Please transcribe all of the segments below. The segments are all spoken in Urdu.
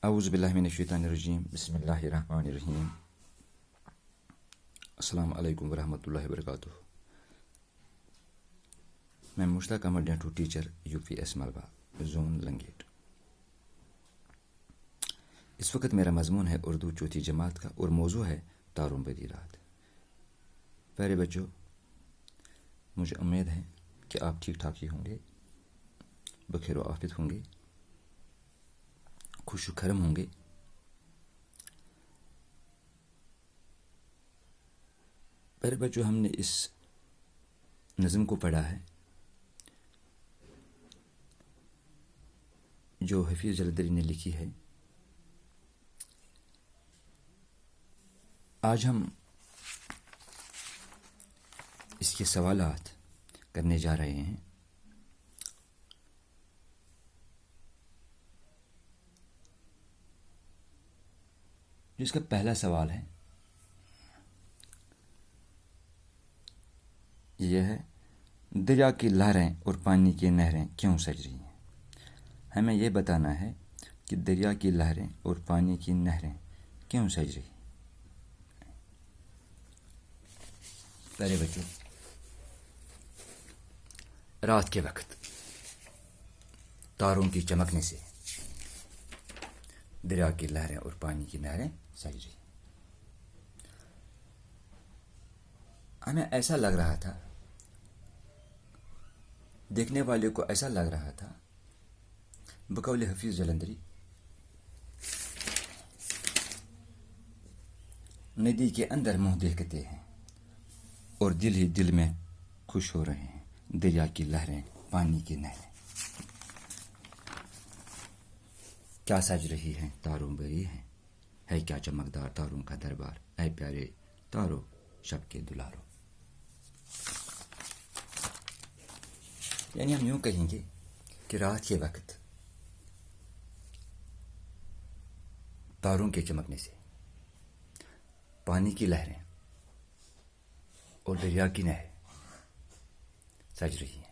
اعوذ باللہ من الشیطان الرجیم، بسم اللہ الرحمن الرحیم۔ السلام علیکم ورحمۃ اللہ وبرکاتہ۔ میں مشتاق احمد ڈینٹو، ٹیچر، یو پی ایس ملبہ، زون لنگیٹ۔ اس وقت میرا مضمون ہے اردو چوتھی جماعت کا، اور موضوع ہے تاروں بدی رات۔ پیارے بچوں، مجھے امید ہے کہ آپ ٹھیک ٹھاک ہی ہوں گے، بخیر و عافیت ہوں گے، خوش و خرم ہوں گے۔ پیارے بچوں، ہم نے اس نظم کو پڑھا ہے جو حفیظ جلندری نے لکھی ہے۔ آج ہم اس کے سوالات کرنے جا رہے ہیں۔ جس کا پہلا سوال ہے یہ ہے، دریا کی لہریں اور پانی کی نہریں کیوں سج رہی ہیں؟ ہمیں یہ بتانا ہے کہ دریا کی لہریں اور پانی کی نہریں کیوں سج رہی ہیں۔ پیارے بچوں، رات کے وقت تاروں کی چمکنے سے دریا کی لہریں اور پانی کی نہریں سج رہی ہیں۔ ہمیں ایسا لگ رہا تھا، دیکھنے والے کو ایسا لگ رہا تھا بقول حفیظ جلندری، ندی کے اندر منہ دیکھتے ہیں اور دل ہی دل میں خوش ہو رہے ہیں، دریا کی لہریں، پانی کی نہریں کیا سج رہی ہیں، تاروں بری ہیں، ہے کیا چمکدار تاروں کا دربار، اے پیارے تارو شب کے دلارو۔ یعنی ہم یوں کہیں گے کہ رات کے وقت تاروں کے چمکنے سے پانی کی لہریں اور دریا کی نہریں سج رہی ہیں۔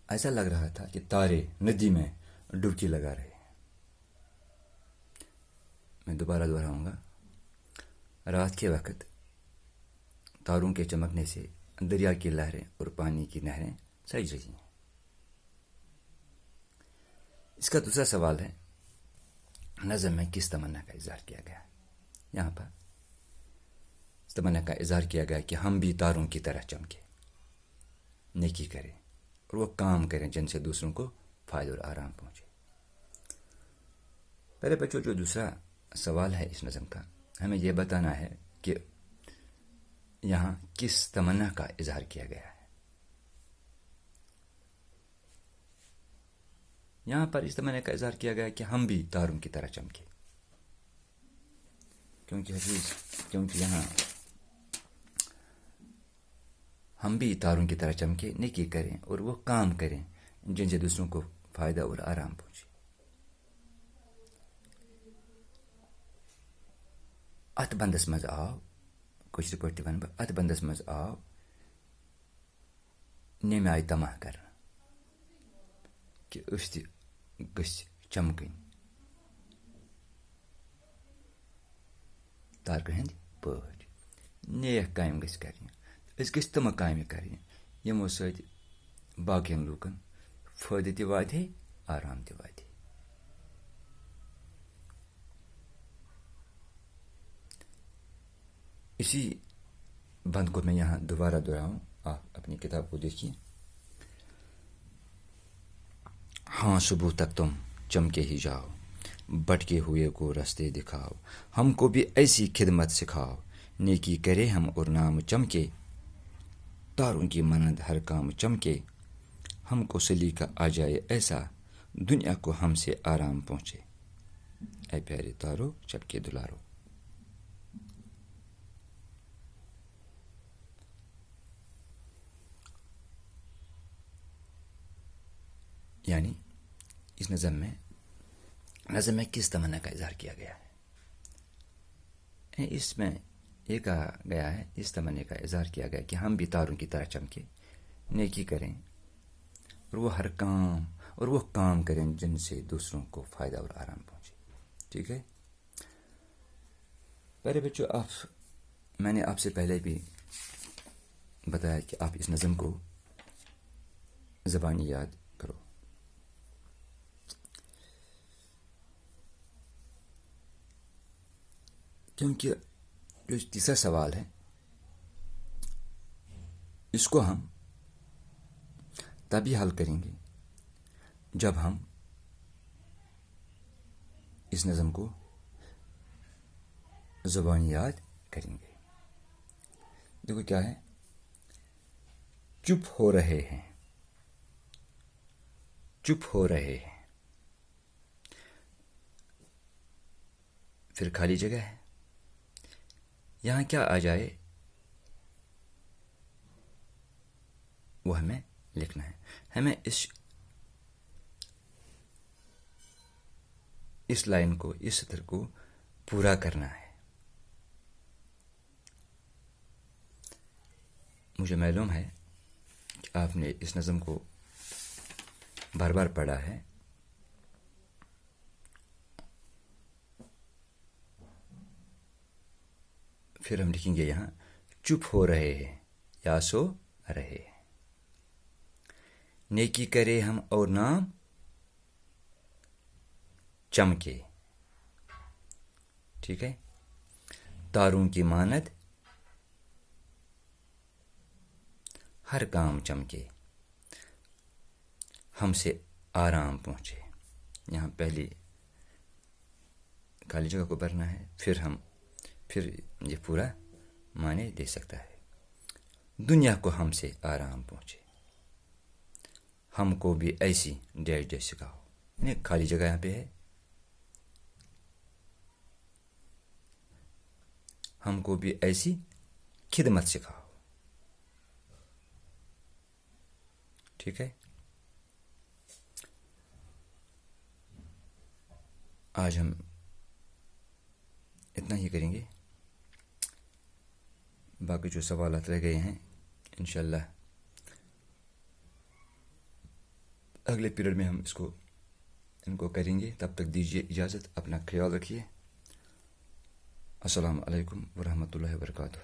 ایسا لگ رہا تھا کہ تارے ندی میں ڈبکی لگا رہے ہیں۔ میں دوبارہ دہراؤں گا، رات کے وقت تاروں کے چمکنے سے دریا کی لہریں اور پانی کی نہریں سج رہی ہیں۔ اس کا دوسرا سوال ہے، نظم میں کس تمنا کا اظہار کیا گیا ہے؟ یہاں پر اس تمنا کا اظہار کیا گیا کہ ہم بھی تاروں کی طرح چمکے، نیکی کریں اور وہ کام کریں جن سے دوسروں کو فائدہ اور آرام پہنچے۔ پہلے بچوں، جو دوسرا سوال ہے اس نظم کا، ہمیں یہ بتانا ہے کہ یہاں کس تمنا کا اظہار کیا گیا ہے۔ یہاں پر اس تمنا کا اظہار کیا گیا کہ ہم بھی تاروں کی طرح چمکے، کیونکہ یہاں ہم بھی تاروں کی طرح چمکے، نیکی کریں اور وہ کام کریں جن سے دوسروں کو فائدہ اور آرام پہنچے۔ ات بندس مز آو، کچھ پٲٹھۍ تہِ ونہٕ بہٕ، ات بندس مز آو نیٚمہِ آیہِ تماہ کرنہٕ کہ أسۍ تہِ گٔژھۍ چمکٕنۍ تارکہٕ ہٕنٛدۍ پٲٹھۍ، نیک کامہِ گژھِ کرنہِ، أسۍ گٔژھۍ تِمہٕ کامہِ کرنہِ یِمو سۭتۍ باقین لوٗکن فٲیدٕ تہِ واتہِ ہے، آرام تہِ واتہِ ہے۔ اسی بند کو میں یہاں دوبارہ دہراؤں، آپ اپنی کتاب کو دیکھیے۔ ہاں صبح تک تم چمکے ہی جاؤ، بٹکے ہوئے کو رستے دکھاؤ، ہم کو بھی ایسی خدمت سکھاؤ، نیکی کرے ہم اور نام چمکے، تاروں کی مانند ہر کام چمکے، ہم کو سلیقہ آ جائے ایسا، دنیا کو ہم سے آرام پہنچے، اے پیارے تارو شب کے دلارو۔ یعنی اس نظم میں کس تمنا کا اظہار کیا گیا ہے؟ اس میں یہ کہا گیا ہے، اس تمنا کا اظہار کیا گیا کہ ہم بھی تاروں کی طرح چمکے، نیکی کریں اور وہ ہر کام اور وہ کام کریں جن سے دوسروں کو فائدہ اور آرام پہنچے. ٹھیک ہے پیارے بچوں، میں نے آپ سے پہلے بھی بتایا کہ آپ اس نظم کو زبانی یاد کرو. کیونکہ جو تیسرا سوال ہے اس کو ہم تبھی حل کریں گے جب ہم اس نظم کو زبانی یاد کریں گے. دیکھو کیا ہے، چپ ہو رہے ہیں، چپ ہو رہے ہیں، پھر خالی جگہ ہے. یہاں کیا آ جائے وہ ہمیں لکھنا ہے. ہمیں اس لائن کو، اس سطر کو پورا کرنا ہے. مجھے معلوم ہے کہ آپ نے اس نظم کو بار بار پڑھا ہے. پھر ہم لکھیں گے یہاں چپ ہو رہے ہیں یا سو رہے ہیں. نیکی کرے ہم اور نام چمکے. ٹھیک ہے، تاروں کی مانند ہر کام چمکے، ہم سے آرام پہنچے. یہاں پہلی خالی جگہ کو بھرنا ہے، پھر یہ پورا معنی دے سکتا ہے. دنیا کو ہم سے آرام پہنچے، ہم کو بھی ایسی ڈیش ڈیش سکھاؤ. یعنی خالی جگہ یہاں پہ ہے، ہم کو بھی ایسی خدمت سکھاؤ. ٹھیک ہے، آج ہم اتنا ہی کریں گے. باقی جو سوالات رہ گئے ہیں انشاءاللہ اگلے پیریڈ میں ہم ان کو کریں گے. تب تک دیجیے اجازت، اپنا خیال رکھیے. السلام علیکم ورحمۃ اللہ وبرکاتہ.